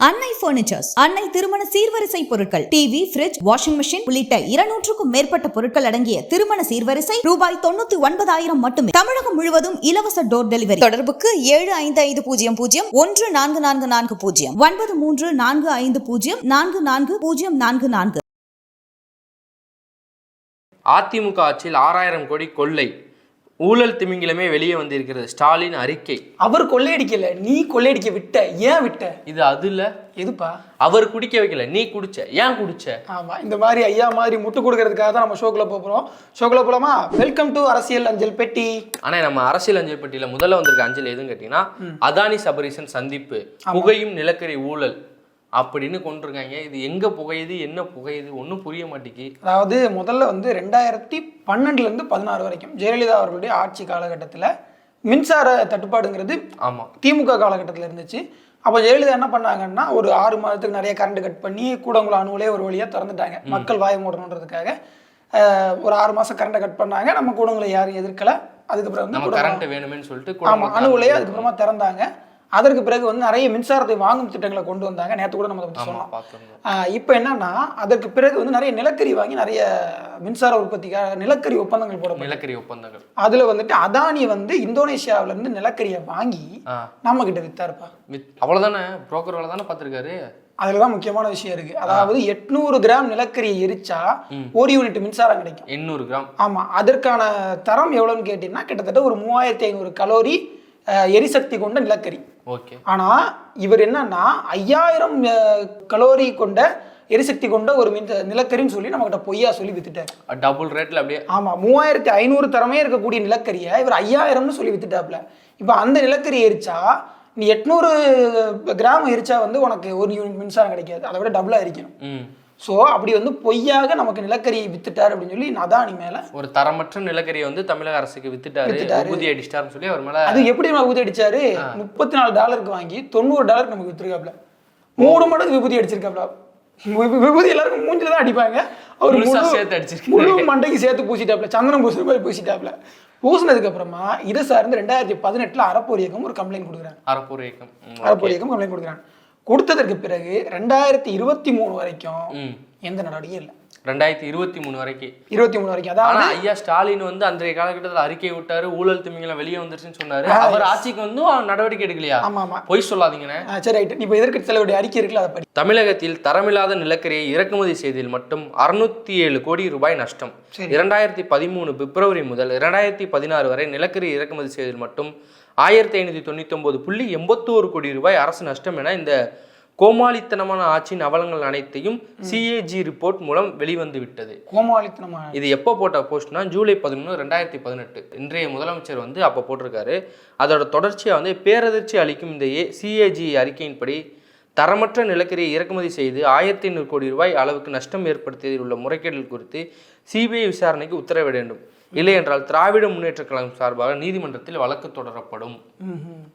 அன்னை பர்னிச்சர்ஸ், அன்னை திருமண சீர்வரிசை பொருட்கள், டிவி, ஃபிரிட்ஜ், வாஷிங் மெஷின் உள்ளிட்ட 200க்கும் மேற்பட்ட பொருட்கள் அடங்கிய திருமண சீர்வரிசை ரூபாய் 99,000 மட்டுமே. தமிழகம் முழுவதும் இலவச டோர் டெலிவரி. தொடர்புக்கு 7550014440 9345044044. அதிமுக ஆட்சியில் 6000 கோடி கொள்ளை, ஊழல் திமிங்கிலமே வெளியே வந்திருக்கிறது. ஸ்டாலின் அறிக்கை. அவர் கொள்ளையடிக்கல, நீ கொள்ளையடிக்க விட்ட. ஏன் விட்ட? இது அது இல்ல. எதுப்பா? அவர் குடிக்க வைக்கல, நீ குடிச்ச. ஏன் குடிச்ச? ஆமா, இந்த மாதிரி ஐயா மாதிரி முட்டு கொடுக்கறதுக்காக தான் நம்ம ஷோக்குள்ள போறோம். ஷோக்குள்ள போலாமா? வெல்கம் டு அரசியல் அஞ்சல் பெட்டி. ஆனா நம்ம அரசியல் அஞ்சல் பெட்டியில முதல்ல வந்திருக்க அஞ்சல் எதுன்னு கேட்டீங்கன்னா, அதானி சபரீசன் சந்திப்பு, புகையும் நிலக்கரி ஊழல் அப்படின்னு கொண்டிருக்காங்க. இது எங்க புகையுது, என்ன புகையுது, ஒன்றும் புரிய மாட்டேங்கி. அதாவது முதல்ல வந்து 2012 16 வரைக்கும் ஜெயலலிதா அவர்களுடைய ஆட்சி காலகட்டத்தில் மின்சார தட்டுப்பாடுங்கிறது திமுக காலகட்டத்தில் இருந்துச்சு. அப்போ ஜெயலலிதா என்ன பண்ணாங்கன்னா, ஒரு 6 மாதத்துக்கு நிறைய கரண்ட் கட் பண்ணி கூடங்குளம் அணுவிலே ஒரு வழியாக திறந்துட்டாங்க. மக்கள் வாய மூடணுன்றதுக்காக ஒரு 6 மாதம் கரண்ட்டை கட் பண்ணாங்க. நம்ம கூடங்குளம் யாரும் எதிர்க்கல. அதுக்கப்புறம் வந்து கரண்ட் வேணும்னு சொல்லிட்டு அணுவிலே அதுக்கப்புறமா திறந்தாங்க. அதற்கு பிறகு வந்து நிறைய மின்சாரத்தை வாங்கும் திட்டங்களை கொண்டு வந்தாங்க. நேற்று கூட நம்ம பற்றி சொன்னோம். இப்போ என்னன்னா, அதற்கு பிறகு வந்து நிறைய நிலக்கரி வாங்கி நிறைய மின்சார உற்பத்திக்காக நிலக்கரி ஒப்பந்தங்கள் போட. நிலக்கரி ஒப்பந்தங்கள் அதுல வந்துட்டு அதானி வந்து இந்தோனேஷியாவில இருந்து நிலக்கரியை வாங்கி நம்ம கிட்ட வித்தாருப்பா. அவ்வளவுதானே, புரோக்கர் வேலை தானே பார்த்துருக்காரு. அதுலதான் முக்கியமான விஷயம் இருக்கு. அதாவது 800 கிராம் நிலக்கரியை எரிச்சா 1 யூனிட் மின்சாரம் கிடைக்கும். 800 கிராம். ஆமா, அதற்கான தரம் எவ்வளவுன்னு கேட்டீங்கன்னா கிட்டத்தட்ட ஒரு 3500 கலோரி எரிசக்தி கொண்ட நிலக்கரி. ஆனா இவர் என்னன்னா 5000 கலோரி கொண்ட எரிசக்தி கொண்ட ஒரு நிலக்கரின்னு சொல்லி நம்ம கிட்ட பொய்யா சொல்லி வித்துட்டாரு. டபுள் ரேட்ல அப்படியே. ஆமா, 3500 தரமே இருக்கக்கூடிய நிலக்கரியை இவர் 5000னு சொல்லி வித்துட்டாப்ல. இப்ப அந்த நிலக்கரி எரிச்சா நீ 800 கிராம் எரிச்சா வந்து உனக்கு 1 யூனிட் மின்சாரம் கிடைக்காது. அதை விட டபுளா எரிக்கணும். ஸோ அப்படி வந்து பொய்யாக நமக்கு நிலக்கரி வித்துட்டாரு அப்படின்னு சொல்லி அதானி மேல ஒரு தரமற்ற நிலக்கரியை வந்து தமிழக அரசுக்கு வித்துட்டாரு, ஊதி அடிச்சிட்டாருன்னு சொல்லி அவர் மேல. அது எப்படி நம்ம ஊதி அடிச்சாரு? $34 வாங்கி $90 நமக்கு வித்துருக்காப்ல. 3 மடங்கு விபூதி அடிச்சிருக்காப்ல. விபூதி எல்லாருக்கும் மூஞ்சில தான் அடிப்பாங்க. அவர் முழு மண்டைக்கு சேர்த்து பூசிட்டாப்ல, சந்தனம் பூசுற மாதிரி பூசிட்டாப்ல. பூசினதுக்கு அப்புறமா இதை சார்ந்து 2018 அறப்போர் இயக்கம் ஒரு கம்ப்ளைண்ட் கொடுக்குறாங்க. அறப்போர் இயக்கம் கம்ப்ளைண்ட் கொடுக்குறாங்க. கொடுத்ததற்கு பிறகு 2023 வரைக்கும் எந்த நடவடிக்கையும் இல்லை. 2023 வரைக்கும் 23 வரைக்கும். அதாவது ஐயா ஸ்டாலின் வந்து அன்றைய காலகட்டத்தில் அறிக்கை விட்டாரு, ஊழல் திமிங்கலம் வெளியே வந்துருச்சுன்னு சொன்னாரு. அவர் ஆட்சிக்கு வந்து நடவடிக்கை எடுக்கலையா? ஆமா ஆமா, பொய் சொல்லாதீங்கண்ணே. சரி ரைட். இப்போ எதிர்க்கட்சி தலைவருடைய அறிக்கை இருக்குல்ல, அதை படி. தமிழகத்தில் தரமில்லாத நிலக்கரியை இறக்குமதி செய்ததில் மட்டும் 607 கோடி ரூபாய் நஷ்டம். 2013 பிப்ரவரி முதல் 2016 வரை நிலக்கரி இறக்குமதி செய்ததில் மட்டும் 1599.81 கோடி ரூபாய் அரசு நஷ்டம் என இந்த கோமாளித்தனமான ஆட்சியின் அவலங்கள் அனைத்தையும் சிஏஜி ரிப்போர்ட் மூலம் வெளிவந்து விட்டது. கோமாளித்தனமான இது எப்போ போட்ட போஸ்ட்னா ஜூலை 11, 2018. இன்றைய முதலமைச்சர் வந்து அப்போ போட்டிருக்காரு. அதோட தொடர்ச்சியாக வந்து பேரதிர்ச்சி அளிக்கும் இந்த சிஏஜி அறிக்கையின்படி தரமற்ற நிலக்கரியை இறக்குமதி செய்து 1500 கோடி ரூபாய் அளவுக்கு நஷ்டம் ஏற்படுத்தியதில் உள்ள முறைகேடுகள் குறித்து சிபிஐ விசாரணைக்கு உத்தரவிட வேண்டும். இல்லை என்றால் திராவிட முன்னேற்ற கழகம் சார்பாக நீதிமன்றத்தில் வழக்கு தொடரப்படும்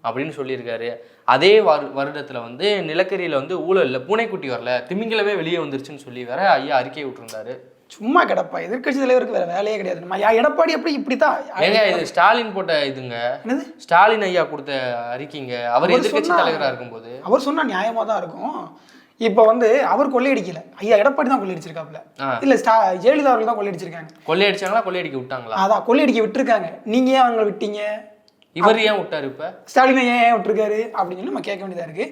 அப்படின்னு சொல்லியிருக்காரு. அதே வருடத்துல வந்து நிலக்கரியில வந்து ஊழல்ல பூனைக்குட்டி வரல, திமிங்கலமே வெளியே வந்துருச்சுன்னு சொல்லி வேற ஐயா அறிக்கை விட்டுருந்தாரு. சும்மா கிடப்பா, எதிர்கட்சி தலைவருக்கு வேற வேலையே கிடையாது. எடப்பாடி அப்படி இப்படித்தான். இது ஸ்டாலின் போட்ட இதுங்க, ஸ்டாலின் ஐயா கொடுத்த அறிக்கைங்க. அவர் எதிர்கட்சி தலைவராக இருக்கும்போது அவர் சொன்னா நியாயமா தான் இருக்கும். இப்ப வந்து அவர் கொள்ளையடிக்கல, ஐயா எடப்பாடி தான் கொள்ளையடிச்சிருக்காப்ல. இல்ல ஜெயலலிதா அவர்கள் தான் கொள்ளையடிச்சிருக்காங்க. கொள்ளையடிச்சாங்களா, கொள்ளையடிக்க விட்டாங்களா? அதான் கொள்ளையடிக்க விட்டுருக்காங்க. நீங்க ஏன் அவங்களை விட்டீங்க? இவர் ஏன் விட்டாரு? இப்ப ஸ்டாலினை ஏன் விட்டுருக்காரு அப்படின்னு சொல்லி நம்ம கேட்க வேண்டியதா இருக்கு.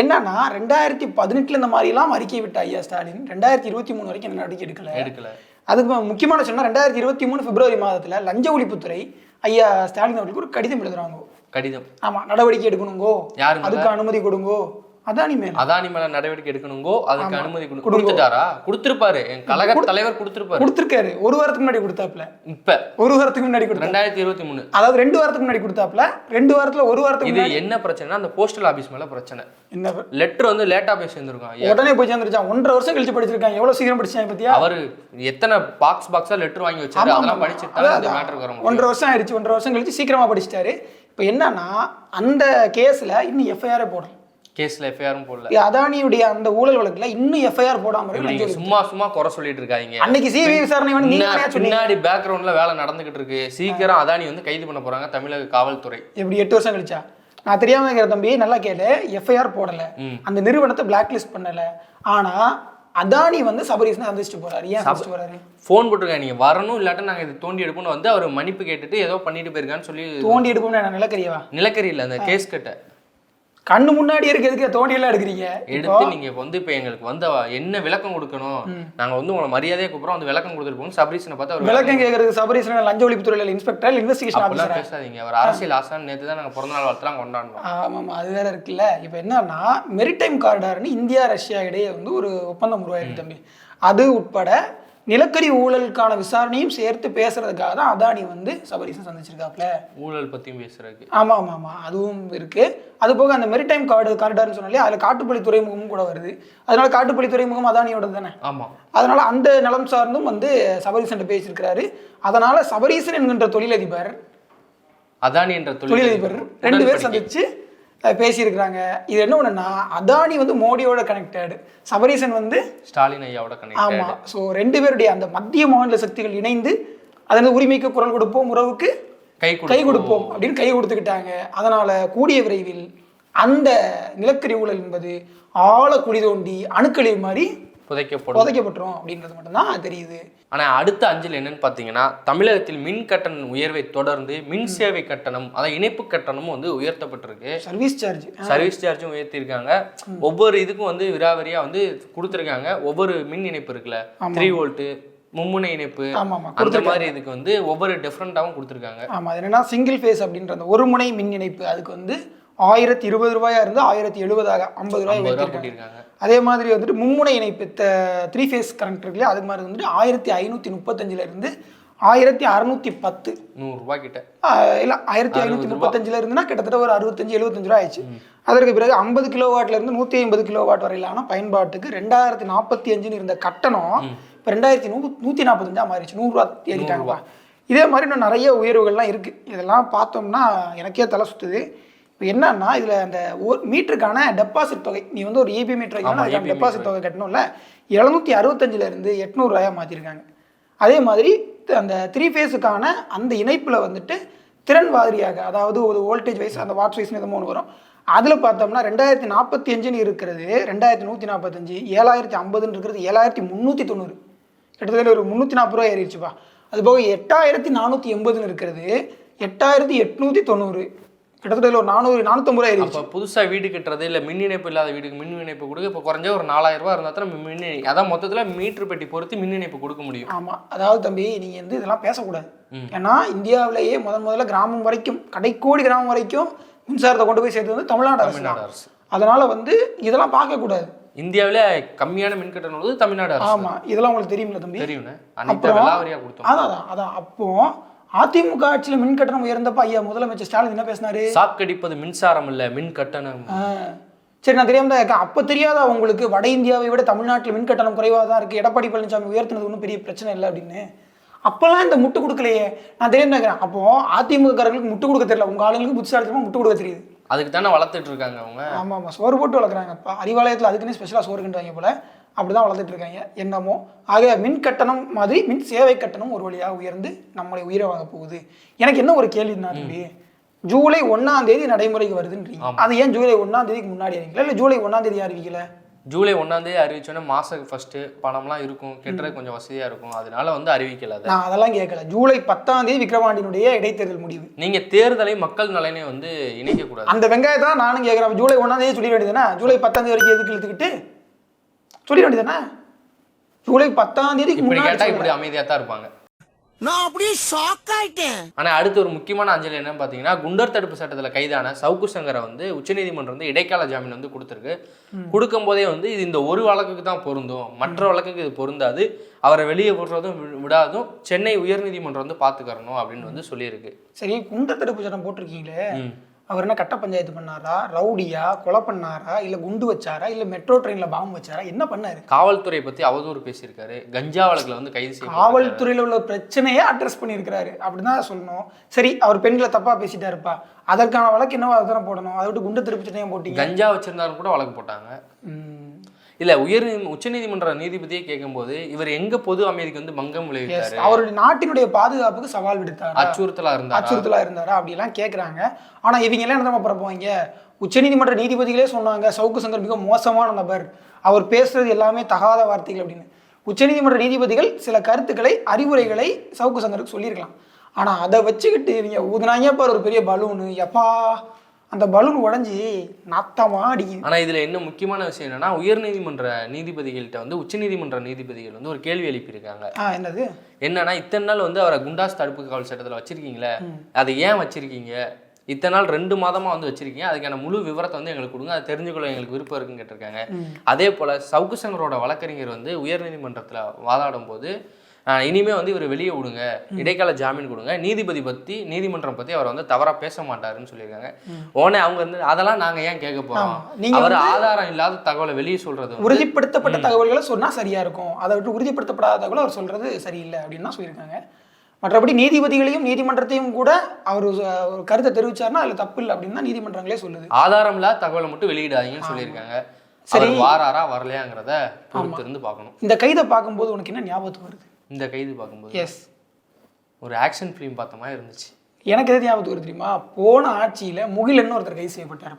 என்னன்னா 2018 இந்த மாதிரி எல்லாம் அறிக்கை விட்ட ஐயா ஸ்டாலின் 2023 வரைக்கும் என்ன நடவடிக்கை எடுக்கல. அதுக்கு முக்கியமான சொன்னா 2023 பிப்ரவரி மாதத்துல லஞ்ச ஒழிப்புத்துறை ஐயா ஸ்டாலின் அவர்களுக்கு ஒரு கடிதம் எழுதுறாங்க. கடிதம்? ஆமா, நடவடிக்கை எடுக்கணுங்கோ, அதுக்கு அனுமதி கொடுங்கோ, அதானி மேல நடவடிக்கை எடுக்கணுங்கோ, அதுக்கு அனுமதி கொடுத்துட்டாரா? கொடுத்திருப்பாரு, என் கழக தலைவர் கொடுத்திருக்காரு. ஒரு வாரத்துக்கு முன்னாடி கொடுத்தாப்ல. இப்ப ஒரு வாரத்துக்கு முன்னாடி 2023, அதாவது 2 வாரத்துக்கு முன்னாடி கொடுத்தாப்ல. 2 வாரத்துல ஒரு வாரத்துக்கு. இது என்ன பிரச்சனை? அந்த போஸ்டல் ஆபீஸ் மேல பிரச்சனை. என்ன லெட்டர் வந்து லேட்டா போய் சேர்ந்துருக்கான். உடனே போய் சேர்ந்துருச்சான். 1.5 வருஷம் கழிச்சு படிச்சிருக்காங்க. எவ்வளவு சீக்கிரம் படிச்சாங்க பத்தியா? அவர் எத்தனை பாக்ஸா லெட்டர் வாங்கி வச்சாரு, அதெல்லாம் படிச்சுட்டாரு. அந்த மேட்டருக்கு வர 1.5 வருஷம் ஆயிடுச்சு. 1.5 வருஷம் கழிச்சு சீக்கிரமா படிச்சிட்டாரு. இப்ப என்னன்னா அந்த கேஸ்ல இன்னும் எஃப்ஐஆர் போடல. கேஸ்ல எஃப்ஐஆரும் போடல. அதானியுடைய அந்த ஊழல் வழக்குல இன்னும் எஃப்ஐஆர் போடாம இருக்கு. சும்மா குறை சொல்லிட்டு இருக்காங்க. அன்னைக்கு சிபிஐ விசாரணை வந்து பின்னாடி பேக்ரவுண்ட்ல வேலை நடந்துகிட்டு இருக்கு. சீக்கிரம் அதானி வந்து கைது பண்ண போறாங்க தமிழக காவல்துறை. எப்படி 8 வருஷம் கழிச்சா? நான் தெரியாம இருக்கிற தம்பி நல்லா கேளு, எஃப்ஐஆர் போடல, அந்த நிறுவனத்தை பிளாக் லிஸ்ட் பண்ணல. ஆனா அதானி வந்து சபரீசனை சந்திச்சுட்டு போறாரு. ஏன் சந்திச்சுட்டு போறாரு? ஃபோன் போட்டுருக்காங்க, நீங்க வரணும் இல்லாட்டா நாங்க இது தோண்டி எடுப்போம்னு வந்து அவர் மன்னிப்பு கேட்டுட்டு ஏதோ பண்ணிட்டு போயிருக்கான்னு சொல்லி. தோண்டி எடுப்போம்னு நிலக்கரியவா? நிலக்கரி இல்ல, அந்த கேஸ் கட்ட கண்ணு முன்னாடி இருக்கிறதுக்கு தோண்டி எல்லாம் எடுக்கிறீங்க. எடுத்து நீங்க வந்து இப்ப எங்களுக்கு வந்து என்ன விளக்கம் கொடுக்கணும், நாங்க வந்து உங்களை மரியாதையை கூப்பிடுறோம், அந்த விளக்கம் கொடுத்துருப்போம். சபரீசனை பார்த்து அவர் விளக்கம் கேட்கறது. சபரீசன் லஞ்ச ஒழிப்புத்துறையில இன்ஸ்பெக்டர், இன்வெஸ்டிகேஷன் ஆஃபீஸர். பேசாதீங்க, அவர் அரசியல் ஆசான். நேற்று தான் நாங்க பிறந்த நாள் வாழ்த்துலாம் கொண்டாடணும். ஆமாம், அது வேற இருக்குல்ல. இப்போ என்னன்னா மெரிடைம் காரிடார்னு இந்தியா ரஷ்யா இடையே வந்து ஒரு ஒப்பந்தம் உருவாயிருக்கு தம்பி. அது உட்பட நிலக்கரி ஊழலுக்கான விசாரணையும் சேர்த்து பேசுறதுக்காக தான் அதானி வந்து சபரீசன் சந்திச்சிருக்காப்ல. ஊழல் பத்தியும் பேசுறதுக்கு. ஆமா, அதுவும் இருக்கு. அது போக அந்த மெரிடைம் காரிடார்னு சொன்னாலே அதுல காட்டுப்பள்ளி துறைமுகமும் கூட வருது. அதனால காட்டுப்பள்ளி துறைமுகம் அதானியோட தானே. ஆமா. அதனால அந்த நலம் சார்ந்தும் வந்து சபரீசன் பேசியிருக்கிறாரு. அதனால சபரீசன் என்கின்ற தொழிலதிபர், அதானி என்ற தொழிலதிபர் 2 பேர் சந்திச்சு பேசியிருக்கிறாங்க. இது என்ன ஒண்ணுன்னா, அதானி வந்து மோடியோட கனெக்டட், சபரீசன் வந்து ஸ்டாலின் ஐயாவோட கனெக்டட். ஆமா. ஸோ 2 பேருடைய அந்த மத்திய மாநில சக்திகள் இணைந்து அதன் உரிமைக்கு குரல் கொடுப்போம், உறவுக்கு கை கொடுப்போம் அப்படின்னு கை கொடுத்துக்கிட்டாங்க. அதனால கூடிய விரைவில் அந்த நிலக்கரி ஊழல் என்பது ஆழ குழி தோண்டி அணுக்கழிவு மாதிரி புதைக்கப்பட்டுரும் அப்படின்றது மட்டும்தான் தெரியுது. ஆனா அடுத்த அஞ்சல் என்னன்னு பாத்தீங்கன்னா, தமிழகத்தில் மின் கட்டண உயர்வை தொடர்ந்து மின் சேவை கட்டணம், அதாவது இணைப்பு கட்டணமும் வந்து உயர்த்தப்பட்டிருக்கு. சர்வீஸ் சார்ஜும் உயர்த்திருக்காங்க. ஒவ்வொரு இதுக்கும் வந்து விராவரியா வந்து கொடுத்துருக்காங்க. ஒவ்வொரு மின் இணைப்பு இருக்குல்ல, 3 வோல்ட் மும்முனை இணைப்பு, அந்த மாதிரி இதுக்கு வந்து ஒவ்வொரு டிஃப்ரெண்டாவும் கொடுத்துருக்காங்க. ஆமா, அது என்னன்னா சிங்கிள் ஃபேஸ் அப்படின்ற அந்த ஒரு முனை மின் இணைப்பு, அதுக்கு வந்து 1020 ரூபாயா இருந்து 1070 50 ரூபாய் உயர்த்திருக்காங்க. அதே மாதிரி வந்துட்டு மும்முனை இணைப்பு 3 ஃபேஸ் கரண்ட் இருக்குல்ல, அது மாதிரி வந்துட்டு 1535 இருந்து 1610 100 கிட்ட இல்ல 1535 இருந்துன்னா கிட்டத்தட்ட ஒரு 65-75 ரூபாய் ஆயிடுச்சு. அதற்கு பிறகு 50 கிலோவாட்ல இருந்து 150 கிலோவாட் வரையிலான பயன்பாட்டுக்கு 2045 இருந்த கட்டணம் இப்போ 2145 மாறிடுச்சு. 100 ரூபா ஏறிட்டாங்கப்பா. இதே மாதிரி இன்னும் நிறைய உயர்வுகள்லாம் இருக்கு. இதெல்லாம் பார்த்தோம்னா எனக்கே தலை சுத்துது. இப்போ என்னன்னா இதில் அந்த மீட்டருக்கான டெபாசிட் தொகை, நீ வந்து ஒரு EB மீட்டர் வைக்கணும், டெபாசிட் தொகை கட்டணும்ல, 750 இருந்து 800 ரூபாயா மாற்றிருக்காங்க. அதே மாதிரி அந்த 3 ஃபேஸுக்கான அந்த இணைப்பில் வந்துட்டு திறன் வாரியாக, அதாவது ஒரு வோல்டேஜ் வைஸ் அந்த வாட்ஸ் வைஸ்னு எதுவும் ஒன்று வரும். அதில் பார்த்தோம்னா 2045 இருக்கிறது 2145, 7050 இருக்கிறது 7390, கிட்டத்தட்ட ஒரு 340 ரூபாய் ஏறிடுச்சுப்பா. அதுபோக 8480 இருக்கிறது 8890, கிட்டத்தட்ட ஒரு 450 ரூபாய் ஆயிடுச்சு. இப்போ புதுசாக வீடு கட்டுறது இல்லை மின் இணைப்பு இல்லாத வீட்டுக்கு மின் இணைப்பு கொடுக்க இப்போ குறைஞ்ச ஒரு 4000 ரூபா இருந்தால் தான் மின் அதான் மொத்தத்தில் மீட்டர் பெட்டி பொறுத்து மின் இணைப்பு கொடுக்க முடியும். ஆமாம், அதாவது தம்பி நீங்கள் வந்து இதெல்லாம் பேசக்கூடாது. ஏன்னா இந்தியாவிலேயே முதல்ல கிராமம் வரைக்கும், கடைக்கோடி கிராமம் வரைக்கும் மின்சாரத்தை கொண்டு போய் சேர்த்து வந்து தமிழ்நாடு அரசு. அதனால வந்து இதெல்லாம் பார்க்கக்கூடாது. இந்தியாவிலே கம்மியான மின் கட்டணம் உள்ளது தமிழ்நாடு அரசு. ஆமாம், இதெல்லாம் உங்களுக்கு தெரியுமில்ல தம்பி? தெரியும்ண்ணே. அதான் அப்போ அதிமுக ஆட்சியில் மின் கட்டணம் உயர்ந்தப்ப ஐயா முதலமைச்சர் ஸ்டாலின் என்ன பேசினாரு? சாக்கடிப்பது மின்சாரம் இல்ல மின் கட்டணம். சரி, நான் தெரியாம தான் இருக்கேன். அப்ப தெரியாதா உங்களுக்கு வட இந்தியாவை விட தமிழ்நாட்டில் மின் கட்டணம் குறைவாக தான் இருக்கு, எடப்பாடி பழனிசாமி உயர்த்தினது ஒன்றும் பெரிய பிரச்சனை இல்லை அப்படின்னு? அப்பெல்லாம் இந்த முட்டு கொடுக்கலையே. நான் தெரியாம இருக்கிறேன். அப்போ அதிமுககாரர்களுக்கு முட்டு கொடுக்க தெரியல, உங்க ஆளுங்களுக்கு புத்திசாலித்தனமா முட்டு கொடுக்க தெரியுது. அதுக்கு தானே வளர்த்துட்டு இருக்காங்க அவங்க. ஆமா, சோறு போட்டு வளர்க்குறாங்கப்பா. அறிவாலயத்தில் அதுக்குன்னு ஸ்பெஷலா சோறு கிண்டுவாங்க போல, அப்படிதான் வளர்த்துட்டு இருக்காங்க என்னமோ. ஆக மின் கட்டணம் மாதிரி மின் சேவை கட்டணம் ஒரு வழியாக உயர்ந்து நம்மளை உயிர வாங்க போகுது. எனக்கு என்ன ஒரு கேள்வின்னா, ஜூலை 1ஆம் தேதி நடைமுறைக்கு வருதுன்றீங்க, அது ஏன் ஜூலை 1ஆம் தேதிக்கு முன்னாடி அறிவிக்கல, இல்லை ஜூலை 1ஆம் தேதி அறிவிக்கல? ஜூலை 1ஆம் தேதி அறிவிச்சோன்னா மாசத்துக்கு ஃபர்ஸ்ட் பணம்லாம் இருக்கும், கெட்டுறது கொஞ்சம் வசதியா இருக்கும், அதனால வந்து அறிவிக்கல. நான் அதெல்லாம் கேட்கல. ஜூலை 10ஆம் தேதி விக்ரவாண்டியினுடைய இடைத்தேர்தல் முடிவு. நீங்க தேர்தலை மக்கள் நலனை வந்து இணைக்க கூடாது. அந்த வெங்காயத்தை தான் நானும் கேட்கறேன். ஜூலை 1ஆம் தேதி சொல்லிட வேண்டியதுனா, ஜூலை 10ஆம் தேதி வரைக்கும் எதுக்கு இழுத்துக்கிட்டு சொல்லிட வேண்டியதானே? ஜூலை 10ஆம் தேதிக்கு முன்னாடி கேட்டா இப்படி அமைதியா தான் இருப்பாங்க. நான் அப்படியே ஷாக் ஆயிட்டேன். ஆனா அடுத்து ஒரு முக்கியமான அஞ்சலி என்னன்னு பாத்தீங்கன்னா, குண்டர் தடுப்பு சட்டத்துல கைதான சவுக்கு சங்கரை வந்து உச்சநீதிமன்றம் வந்து இடைக்கால ஜாமீன் வந்து கொடுத்துருக்கு. கொடுக்கும் போதே வந்து இது இந்த ஒரு வழக்குக்கு தான் பொருந்தும், மற்ற வழக்குக்கு இது பொருந்தாது, அவரை வெளியே போடுறதும் விடாதும் சென்னை உயர்நீதிமன்றம் வந்து பாத்துக்கறணும் அப்படின்னு வந்து சொல்லியிருக்கு. சரி, குண்டர் தடுப்பு சட்டம் போட்டிருக்கீங்களே, அவர் என்ன கட்ட பஞ்சாயத்து பண்ணாரா, ரவுடியா, கொலை பண்ணாரா, இல்ல குண்டு வச்சாரா, இல்ல மெட்ரோ ட்ரெயின்ல பாம்பு வச்சாரா, என்ன பண்ணாரு? காவல்துறை பத்தி அவதூறு பேசியிருக்காரு, கஞ்சா வழக்குல வந்து கைது செய்ய காவல்துறையில உள்ள பிரச்சனையே அட்ரஸ் பண்ணியிருக்காரு அப்படிதான் சொல்லணும். சரி, அவர் பெண்களை தப்பா பேசிட்டாருப்பா, அதற்கான வழக்கு என்னவோ அதுதானே போடணும். அதை விட்டு குண்டு திருப்பி சட்டையும் போட்டீங்க. கஞ்சா வச்சிருந்தாலும் கூட வழக்கு போட்டாங்க. இல்ல உச்சநீதிமன்ற நீதிபதியே கேட்கும்போது இவர் எங்க பொது அமைதிக்கு வந்து பங்கம் விளைவித்தாரு, அவருடைய நாட்டினுடைய பாதுகாப்புக்கு சவால் விடுத்தாரு, அச்சுறுத்தலா இருந்தாரா அப்படிலாம் கேட்குறாங்க. ஆனா இவங்க எல்லாம் என்ன பரப்புவாங்க, உச்சநீதிமன்ற நீதிபதிகளே சொன்னாங்க சவுக்கு சங்கர் மிக மோசமான நபர், அவர் பேசுறது எல்லாமே தகாத வார்த்தைகள் அப்படின்னு. உச்சநீதிமன்ற நீதிபதிகள் சில கருத்துக்களை அறிவுரைகளை சவுக்கு சங்கருக்கு சொல்லியிருக்கலாம். ஆனா அதை வச்சுக்கிட்டு இவங்க ஊதுனாங்க பாரு ஒரு பெரிய பலூனு, எப்பா அந்த பலூன் உடஞ்சி நாத்தமா அடிக்குது. ஆனா இதுல என்ன முக்கியமான விஷயம் என்னன்னா, உயர்நீதிமன்ற நீதிபதிகள்கிட்ட வந்து உச்சநீதிமன்ற நீதிபதிகள் வந்து ஒரு கேள்வி எழுப்பியிருக்காங்க. என்னன்னா, இத்தனை நாள் வந்து அவரை குண்டாஸ் தடுப்பு காவல் சட்டத்துல வச்சிருக்கீங்களே, அதை ஏன் வச்சிருக்கீங்க, இத்தனை நாள் 2 மாதமா வந்து வச்சிருக்கீங்க, அதுக்கான முழு விவரத்தை வந்து எங்களுக்கு கொடுங்க, அதை தெரிஞ்சுக்கொள்ள எங்களுக்கு விருப்பம் இருக்குன்னு கேட்டிருக்காங்க. அதே போல சவுக்கு சங்கரோட வழக்கறிஞர் வந்து உயர்நீதிமன்றத்துல வாதாடும் போது இனிமே வந்து இவர் வெளியே விடுங்க, இடைக்கால ஜாமீன் கொடுங்க, நீதிமன்றம் பத்தி அவர் வந்து தவறா பேச மாட்டாருன்னு சொல்லியிருக்காங்க. உடனே அவங்க வந்து அதெல்லாம் நாங்க ஏன் கேட்க போறோம், அவர் ஆதாரம் இல்லாத தகவலை வெளியே சொல்றது, உறுதிப்படுத்தப்பட்ட தகவல்களை சொன்னா சரியா இருக்கும், அதை விட்டு உறுதிப்படுத்தப்படாத தகவலை அவர் சொல்றது சரியில்லை அப்படின்னு தான் சொல்லியிருக்காங்க. மற்றபடி நீதிபதிகளையும் நீதிமன்றத்தையும் கூட அவர் ஒரு கருத்தை தெரிவிச்சாருன்னா அதுல தப்பு இல்லை அப்படின்னு தான் நீதிமன்றங்களே சொல்லுது. ஆதாரம் இல்லாத தகவலை மட்டும் வெளியிடாதீங்கன்னு சொல்லியிருக்காங்க. சரி, வாராரா வரலையாங்கிறத பொறுத்து இருந்து பார்க்கணும். இந்த கைதை பார்க்கும்போது உனக்கு என்ன ஞாபகத்துக்கு வருது? இந்த கைது பார்க்கும்போது ஒரு ஆக்ஷன் ஃபிலிம் பார்த்த மாதிரி இருந்துச்சு. எனக்கு எது ஞாபகத்துக்கு வருது தெரியுமா, போன ஆட்சியில முகிலன்னு ஒருத்தர் கைது செய்யப்பட்டார்,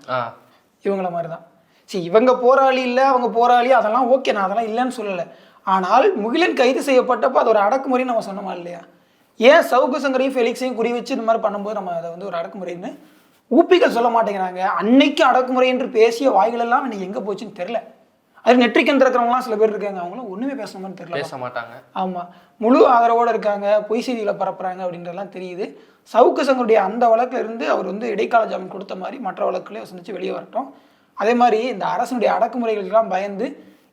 இவங்கள மாதிரி தான். சரி, இவங்க போராளி இல்லை அவங்க போராளி அதெல்லாம் ஓகே, நான் அதெல்லாம் இல்லைன்னு சொல்லலை. ஆனால் முகிலன் கைது செய்யப்பட்டப்போ அது ஒரு அடக்குமுறைன்னு நம்ம சொன்னோமா இல்லையா? ஏன் சவுக்கு சங்கரையும் ஃபெலிக்ஸையும் குறி வச்சு இந்த மாதிரி பண்ணும்போது நம்ம அதை வந்து ஒரு அடக்குமுறைன்னு ஊப்பிகள் சொல்ல மாட்டேங்கிறாங்க. அன்னைக்கு அடக்குமுறை என்று பேசிய வாய்கள் எல்லாம் இன்னைக்கு எங்கே போச்சுன்னு தெரில. அது நெற்றிக்கன் திறக்கிறவங்களாம் சில பேர் இருக்காங்க, அவங்களும் ஒன்றுமே பேச மாதிரி தெரியல, பேச மாட்டாங்க. ஆமாம், முழு ஆதரவோடு இருக்காங்க, பொய் செய்திகளை பரப்புறாங்க அப்படின்றதெல்லாம் தெரியுது. சவுக்கு சங்கருடைய அந்த வழக்கில் இருந்து அவர் வந்து இடைக்கால ஜாமீன் கொடுத்த மாதிரி மற்ற வழக்குலேயே சந்திச்சு வெளியே வரட்டும். அதே மாதிரி இந்த அரசனுடைய அடக்குமுறைகளுக்கெல்லாம் பயந்து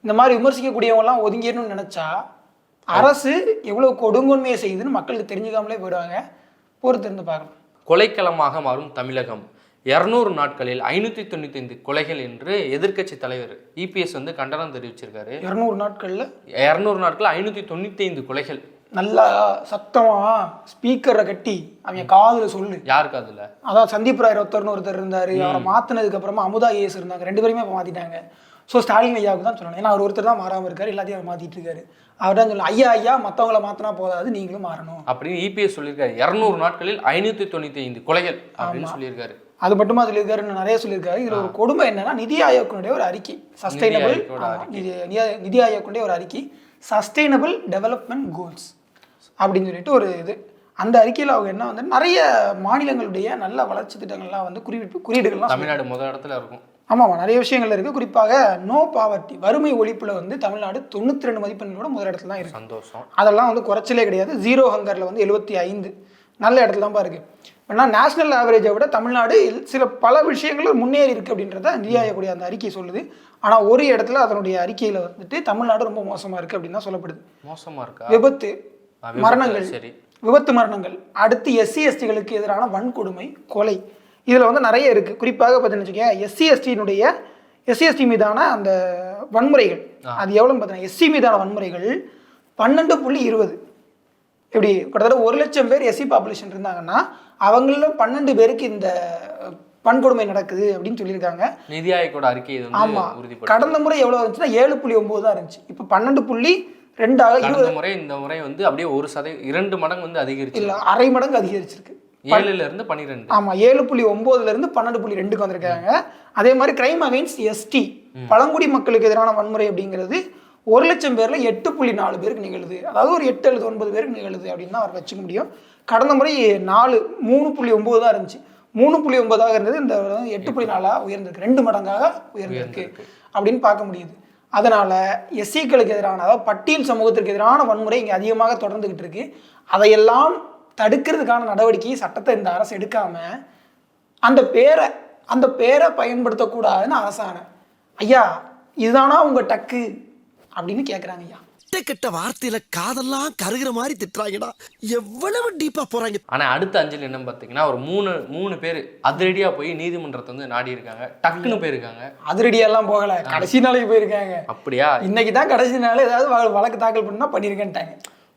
இந்த மாதிரி விமர்சிக்கக்கூடியவங்கலாம் ஒதுங்கிடணும்னு நினச்சா அரசு எவ்வளோ கொடுங்கொன்மையை செய்யுதுன்னு மக்களுக்கு தெரிஞ்சுக்காமலே போயிடுவாங்க. பொறுத்து இருந்து பார்க்கணும். கொலைக்களமாக மாறும் தமிழகம், 200 நாட்களில் 595 கொலைகள் என்று எதிர்க்கட்சி தலைவர் இபிஎஸ் வந்து கண்டனம் தெரிவிச்சிருக்காரு. 200 நாட்களில் 595 கொலைகள். நல்லா சத்தமா ஸ்பீக்கரை கட்டி அவங்க காதுல சொல்லு. யாரு காதுல? அதான் சந்தீப் ராய் ஒருத்தர் இருந்தாரு, அவரை மாத்தினதுக்கு அப்புறமா அமுதா ஏஎஸ் இருந்தாங்க, 2 பேருமே இப்போ மாத்திட்டாங்க. ஸோ ஸ்டாலின் ஐயாவுக்கு தான் சொல்லணும், ஏன்னா அவர் ஒருத்தர் தான் மாறாமல் இருக்காரு, எல்லாத்தையும் அவர் மாத்திட்டு இருக்காரு. அவர் தான் சொல்லணும், ஐயா மற்றவங்கள மாத்தினா போதாது, நீங்களும் மாறணும் அப்படின்னு இபிஎஸ் சொல்லியிருக்காரு. 200 நாட்களில் 595 கொலைகள் அப்படின்னு சொல்லியிருக்காரு. அது மட்டுமா சொல்லியிருக்காரு, நிறைய சொல்லியிருக்காரு. இதுல ஒரு கொடுமை என்னன்னா, நிதி ஆயோக்குடைய ஒரு அறிக்கை, சஸ்டைனபிள் நிதி ஆயோக்குடைய ஒரு அறிக்கை, சஸ்டைனபிள் டெவலப்மெண்ட் கோல்ஸ் அப்படின்னு சொல்லிட்டு ஒரு இது. அந்த அறிக்கையில் அவங்க என்ன வந்து நிறைய மாநிலங்களுடைய நல்ல வளர்ச்சி திட்டங்கள்லாம் வந்து குறியீடுகள்லாம் தமிழ்நாடு முதல் இடத்துல இருக்கும். ஆமாம், நிறைய விஷயங்கள் இருக்குது. குறிப்பாக நோ பாவர்ட்டி, வறுமை ஒழிப்பில் வந்து தமிழ்நாடு 92 மதிப்பெண்களோட முதல் இடத்துல தான் இருக்குது. சந்தோஷம். அதெல்லாம் வந்து குறைச்சலே கிடையாது. ஜீரோ ஹங்கரில் வந்து 75 நல்ல இடத்துல தான் இருக்குது. ஏன்னா நேஷனல் ஆவரேஜை விட தமிழ்நாடு பல விஷயங்களும் முன்னேறி இருக்குது அப்படின்றத நிதி ஆயோக்கூடிய அந்த அறிக்கை சொல்லுது. ஆனால் ஒரு இடத்துல அதனுடைய அறிக்கையில் வந்துட்டு தமிழ்நாடு ரொம்ப மோசமாக இருக்குது அப்படின்னு தான் சொல்லப்படுது. மோசமாக இருக்கா? விபத்து மரணங்கள், சரி, விபத்து மரணங்கள், அடுத்து எஸ்சி எஸ்டிகளுக்கு எதிரான வன்கொடுமை, கொலை, இதில் வந்து நிறைய இருக்குது. குறிப்பாக பார்த்தீங்கன்னு வச்சுக்கோங்க, எஸ்சி எஸ்டி மீதான அந்த வன்முறைகள் அது எவ்வளோன்னு பார்த்தீங்கன்னா, எஸ்சி மீதான வன்முறைகள் 12.20. இப்படி கிட்டத்தட்ட 1 லட்சம் பேர் எஸ்சி பாப்புலேஷன் இருந்தாங்கன்னா அவங்கள 12 பேருக்கு இந்த வன்கொடுமை நடக்குது அப்படின்னு சொல்லியிருக்காங்க. நிதி ஆயோட அறிக்கை. ஆமாம், கடந்த முறை எவ்வளோ இருந்துச்சுன்னா 7.9 தான் இருந்துச்சு, இப்போ 12.2 முறை. இந்த முறை வந்து அப்படியே 2 மடங்கு வந்து அதிகரிச்சு, இல்லை அரை மடங்கு அதிகரிச்சிருக்கு. 7ல இருந்து 12. ஆமாம், 7.9ல இருந்து 12.2க்கு வந்திருக்காங்க. அதே மாதிரி கிரைம் அகைன்ஸ்ட் எஸ்டி, பழங்குடி மக்களுக்கு எதிரான வன்முறை அப்படிங்கிறது 1 லட்சம் பேர்ல 8.4 பேருக்கு நிகழுது. அதாவது ஒரு 8 அல்லது 9 பேருக்கு நிகழுது அப்படின்னு தான் அவர் வச்சுக்க முடியும். கடந்த முறை 3.9 தான் இருந்துச்சு. 3.9 இருந்தது, இந்த 8.4 உயர்ந்திருக்கு, 2 மடங்காக உயர்ந்திருக்கு அப்படின்னு பார்க்க முடியுது. அதனால எஸ்சிக்களுக்கு எதிரான, அதாவது பட்டியல் சமூகத்திற்கு எதிரான வன்முறை இங்கே அதிகமாக தொடர்ந்துகிட்டு இருக்கு. அதையெல்லாம் தடுக்கிறதுக்கான நடவடிக்கையை சட்டத்தை இந்த அரசு எடுக்காம அந்த பேரை பயன்படுத்தக்கூடாதுன்னு அரசாணை. ஐயா இதுதானா உங்க டக்கு அப்படின்னு கேட்குறாங்க. ஐயா கிட்ட வார்த்தையில காதெல்லாம் கருகிற மாதிரி திட்டுறாங்கடா, எவ்வளவு டீப்பா போறாங்க. ஆனா அடுத்த அஞ்சல் என்ன பார்த்தீங்கன்னா, ஒரு மூணு பேர் அதிரடியா போய் நீதிமன்றத்தை வந்து நாடி இருக்காங்க. டக்குன்னு போயிருக்காங்க. அதிரடியெல்லாம் போகல, கடைசி நாளைக்கு போயிருக்காங்க. அப்படியா? இன்னைக்கு தான் கடைசி நாள், ஏதாவது வழக்கு தாக்கல் பண்ணா பண்ணியிருக்கேன்ட்டாங்க.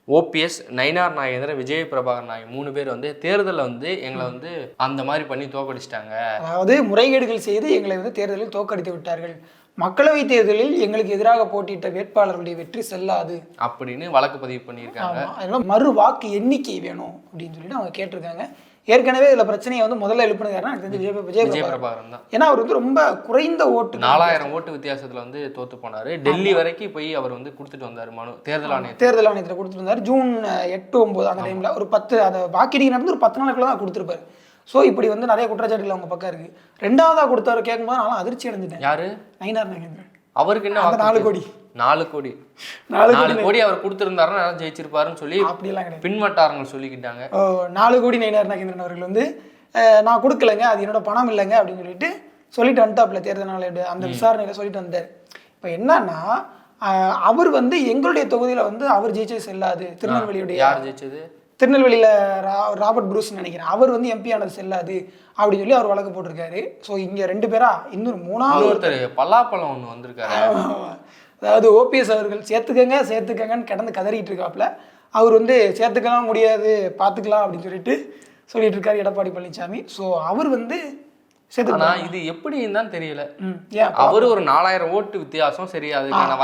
ஓபிஎஸ், நயினார் நாகேந்திரன், விஜய் பிரபாகர் நாயக் 3 பேர் வந்து தேர்தலில் வந்து எங்களை வந்து அந்த மாதிரி பண்ணி தோக்கடிச்சிட்டாங்க. அதாவது முறைகேடுகள் செய்து எங்களை வந்து தேர்தலில் தோக்கடித்து விட்டார்கள், மக்களவைத் தேர்தலில் எங்களுக்கு எதிராக போட்டியிட்ட வேட்பாளர்களுடைய வெற்றி செல்லாது அப்படின்னு வழக்கு பதிவு பண்ணியிருக்காங்க. அதனால மறு வாக்கு எண்ணிக்கை வேணும் அப்படின்னு சொல்லிட்டு அவங்க கேட்டிருக்காங்க. ஏற்கனவே இதுல பிரச்சனையை வந்து முதல்ல எழுப்பினது யாருன்னா எனக்கு தெரிஞ்சு விஜய் பிரபாகரன் தான். ஏன்னா அவர் வந்து ரொம்ப குறைந்த ஓட்டு 4000 ஓட்டு வித்தியாசத்துல வந்து தோத்து போனாரு. டெல்லி வரைக்கும் போய் அவர் வந்து கொடுத்துட்டு வந்தாரு மனு தேர்தல் ஆணையத்தில் கொடுத்துட்டு வந்தாரு. ஜூன் 8, 9 அந்த டைம்ல ஒரு 10 அந்த வாக்கெடுப்பு நடந்து ஒரு 10 நாளுக்குள்ள தான் கொடுத்துருப்பாரு. ஸோ இப்படி வந்து நிறைய குற்றச்சாட்டுகள் அவங்க பக்கம் இருக்கு. ரெண்டாவதா கொடுத்தவர் கேட்கும்போது நான் அதிர்ச்சி அடைஞ்சிட்டேன். யாரு? நயினார் நாகேந்திரன். அவருக்கு என்ன 4 கோடி 4 கோடி அவர் கொடுத்திருந்தாருன்னா ஜெயிச்சிருப்பாருன்னு சொல்லி அப்படிலாம் கிடையாது. பின்வட்டாரங்கள் சொல்லிக்கிட்டாங்க. 4 கோடி நயினார் நாகேந்திரன் அவர்கள் வந்து நான் கொடுக்கலைங்க, அது என்னோட பணம் இல்லைங்க அப்படின்னு சொல்லிட்டு வந்துட்டாப்ல தேர்தல் நாள் அந்த விசாரணையில சொல்லிட்டு வந்தார். இப்போ என்னன்னா அவர் வந்து எங்களுடைய தொகுதியில வந்து அவர் ஜெயிச்சது செல்லாது. திருநெல்வேலியுடைய யார் ஜெயிச்சது? திருநெல்வேலியில ராபர்ட் ப்ரூஸ் நினைக்கிறேன், அவர் வந்து எம்பி ஆனது செல்லாது அப்படின்னு சொல்லி அவர் வழக்கு போட்டிருக்காரு. ஸோ இங்க 2 பேரா இன்னொரு 3வது பலாப்பழம் ஒன்று வந்திருக்காரு. அதாவது ஓபிஎஸ் அவர்கள் சேர்த்துக்கங்கன்னு கிடந்து கதறிட்டு இருக்காப்புல. அவர் வந்து சேர்த்துக்கலாம் முடியாது பார்த்துக்கலாம் அப்படின்னு சொல்லிட்டு இருக்காரு எடப்பாடி பழனிசாமி. ஸோ அவர் வந்து இது எப்படின்னு தான் தெரியல. அவரு ஒரு 4000 ஓட்டு வித்தியாசம் சரி,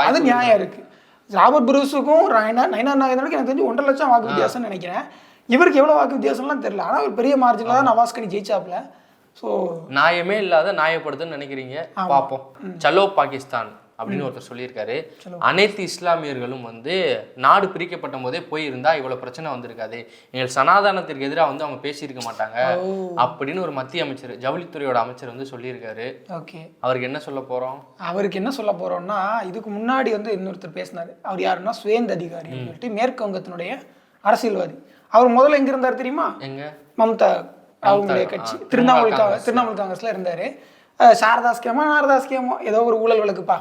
அது நியாயம் இருக்கு. ராபர்ட் புரூஸுக்கும் நயினார் நாகேந்திரனுக்கு எனக்கு தெரிஞ்சு 1.5 லட்சம் வாக்கு வித்தியாசம்னு நினைக்கிறேன். இவருக்கு எவ்வளவு வாக்கு வித்தியாசம்லாம் தெரியல. ஆனால் ஒரு பெரிய மார்ஜினில் தான் நவாஸ்கனி ஜெயிச்சாப்ல. ஸோ நியாயமே இல்லாத நியாயப்படுதுன்னு நினைக்கிறீங்க. பார்ப்போம். சலோ பாகிஸ்தான் அப்படின்னு ஒருத்தர் சொல்லியிருக்காரு. அனைத்து இஸ்லாமியர்களும் வந்து நாடு பிரிக்கப்பட்ட போதே போயிருந்தா இவ்வளவு பிரச்சனை வந்திருக்காது, எங்கள் சனாதானத்திற்கு எதிராக வந்து அவங்க பேசியிருக்க மாட்டாங்க அப்படின்னு ஒரு மத்திய அமைச்சர், ஜவுளித்துறையோட அமைச்சர் வந்து சொல்லியிருக்காரு. ஓகே, அவருக்கு என்ன சொல்ல போறோம்? அவருக்கு என்ன சொல்ல போறோம்னா, இதுக்கு முன்னாடி வந்து இன்னொருத்தர் பேசினாரு. அவர் யாருன்னா சுவேந்த் அதிகாரி சொல்லிட்டு மேற்கு வங்கத்தினுடைய அரசியல்வாதி. அவர் முதல்ல எங்க இருந்தாரு தெரியுமா? எங்க? மம்தா அவங்களுடைய கட்சி திரிணாமுல் காங்கிரஸ்ல இருந்தாரு. சாரதா ஸ்கேமோ நாரதா ஸ்கேமோ ஏதோ ஒரு ஊழல் வழக்குப்பா.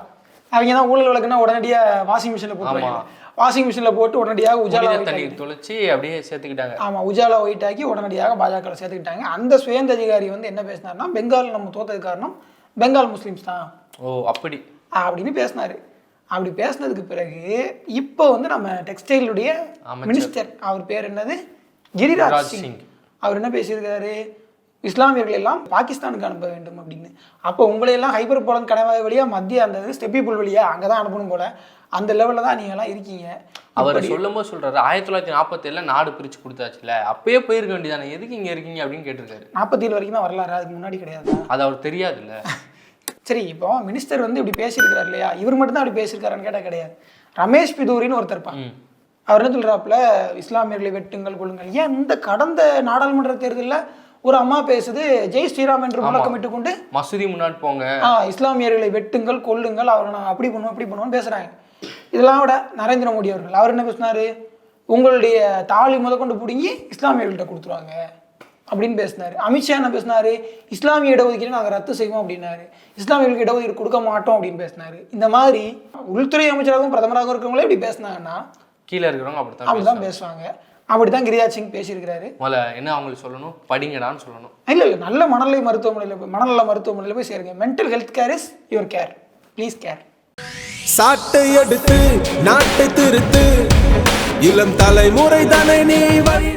அவங்க தான் ஊழல் வழக்குன்னா உடனடியாக வாஷிங் மிஷினில் போட்டு வாஷிங் மிஷினில் போட்டு உடனடியாக உஜாலா தண்ணி தொலைச்சி அப்படியே சேர்த்துக்கிட்டாங்க. ஆமாம், உஜாலா ஒயிட் ஆக்கி உடனடியாக பாஜக சேர்த்துக்கிட்டாங்க. அந்த சுவேந்த அதிகாரி வந்து என்ன பேசினார்னா, பெங்கால் நம்ம தோத்தது காரணம் பெங்கால் முஸ்லீம்ஸ் தான். ஓ அப்படி அப்படின்னு பேசினாரு. அப்படி பேசினதுக்கு பிறகு இப்போ வந்து நம்ம டெக்ஸ்டைலுடைய மினிஸ்டர், அவர் பேர் என்னது, கிரிராஜ் சிங், அவர் என்ன பேசியிருக்காரு, இஸ்லாமியர்கள் எல்லாம் பாகிஸ்தானுக்கு அனுப்ப வேண்டும் அப்படின்னு. அப்போ உங்களையெல்லாம் ஹைபர் போலன் கணவாய் வழியா மத்திய அந்த ஸ்டெப்பி புல் வழியா அங்கே தான் அனுப்பணும் போல, அந்த லெவலில் தான் நீங்கள் எல்லாம் இருக்கீங்க. அவர் சொல்லும் போது சொல்றாரு 1947 நாடு பிரிச்சு கொடுத்தாச்சுல, அப்பயே போயிருக்க வேண்டியதானே, எதுக்கு இங்கே இருக்கீங்க அப்படின்னு கேட்டிருக்காரு. 47 வரைக்கும் தான் வரலாறு, அதுக்கு முன்னாடி கிடையாது. அது அவர் தெரியாது இல்லை. சரி, இப்போ மினிஸ்டர் வந்து இப்படி பேசியிருக்காரு இல்லையா, இவர் மட்டும் தான் அப்படி பேசியிருக்காருன்னு கேட்டால் கிடையாது. ரமேஷ் பிதூரின்னு ஒருத்தர் இருப்பான். அவர் என்ன சொல்றாப்புல, இஸ்லாமியர்களை வெட்டுங்கள் கொள்ளுங்கள். ஏன் இந்த கடந்த நாடாளுமன்ற தேர்தலில் ஒரு அம்மா பேசுது, ஜெய் ஸ்ரீராம் என்று முழக்கமிட்டு கொண்டு மசூதி முன்னாடி போங்க, இஸ்லாமியர்களை வெட்டுங்கள் கொள்ளுங்கள், அவரை நான் அப்படி பண்ணுவோம் பேசுறாங்க. இதெல்லாம் விட நரேந்திர மோடி அவர் என்ன பேசினாரு, உங்களுடைய தாலி முதற்கொண்டு பிடுங்கி இஸ்லாமியர்கள்ட்ட கொடுத்துருவாங்க அப்படின்னு பேசினாரு. அமித்ஷா என்ன பேசினாரு, இஸ்லாமிய இடஒதுக்கீடு நாங்கள் ரத்து செய்வோம் அப்படின்னாரு, இஸ்லாமியர்களுக்கு இடஒதுக்கீடு கொடுக்க மாட்டோம் அப்படின்னு பேசினாரு. இந்த மாதிரி உள்துறை அமைச்சராகவும் பிரதமராகவும் இருக்கிறவங்களே இப்படி பேசினாங்கன்னா கீழே இருக்கிறவங்க அப்படிதான் பேசுவாங்க. அப்படிதான் கிரிராஜ் சிங் பேசியிருக்கிறாரு. என்ன அவங்களுக்கு சொல்லணும், படிங்கடான்னு சொல்லணும். இல்லை நல்ல மனநல மருத்துவமனையில் போய் சேருங்க. Mental health care is your care, please care. சாட்டை எடுத்து நாட்டை திருத்து, இளம் தலைமுறை தானே நீ